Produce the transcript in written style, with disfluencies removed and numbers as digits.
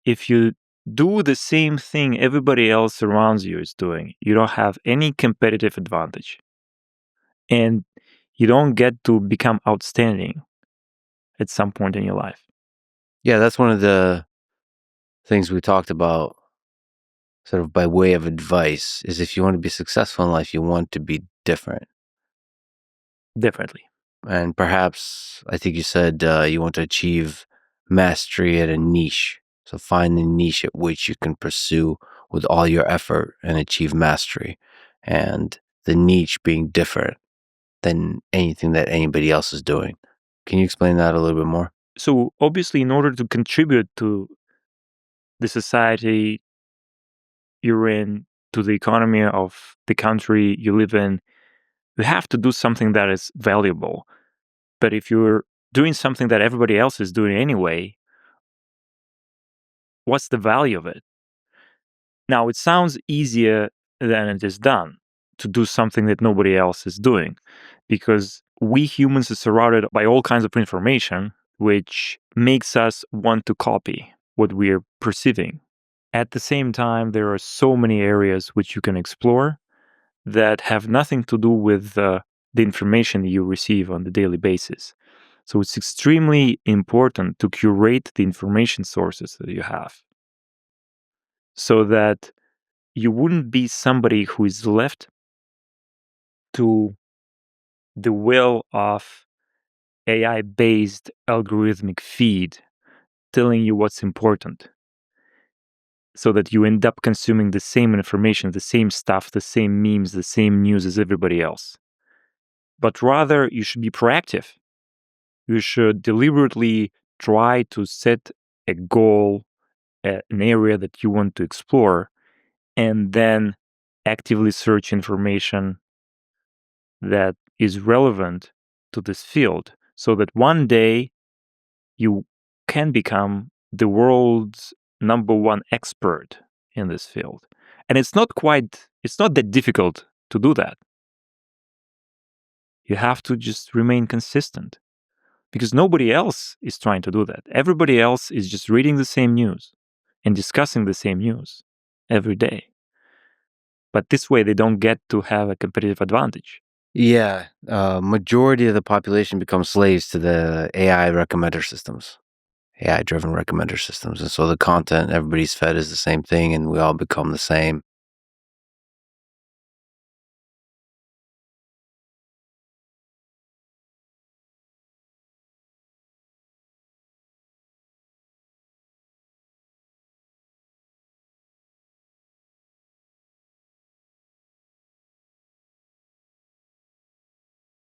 if you do the same thing everybody else around you is doing, you don't have any competitive advantage. And you don't get to become outstanding at some point in your life. Yeah, that's one of the things we talked about, sort of by way of advice, is if you want to be successful in life, you want to be different. Definitely. And perhaps, I think you said you want to achieve mastery at a niche. So find the niche at which you can pursue with all your effort and achieve mastery. And the niche being different than anything that anybody else is doing. Can you explain that a little bit more? So obviously, in order to contribute to the society you're in, to the economy of the country you live in, you have to do something that is valuable. But if you're doing something that everybody else is doing anyway, what's the value of it? Now, it sounds easier than it is done to do something that nobody else is doing, because we humans are surrounded by all kinds of information, which makes us want to copy what we're perceiving. At the same time, there are so many areas which you can explore that have nothing to do with the information you receive on the daily basis. So it's extremely important to curate the information sources that you have so that you wouldn't be somebody who is left to the will of AI-based algorithmic feed telling you what's important, so that you end up consuming the same information, the same stuff, the same memes, the same news as everybody else. But rather, you should be proactive. You should deliberately try to set a goal, an area that you want to explore, and then actively search information that is relevant to this field, so that one day you can become the world's number one expert in this field. And it's not that difficult to do that. You have to just remain consistent, because nobody else is trying to do that. Everybody else is just reading the same news and discussing the same news every day. But this way, they don't get to have a competitive advantage. Yeah, majority of the population becomes slaves to the AI recommender systems, AI-driven recommender systems. And so the content everybody's fed is the same thing, and we all become the same.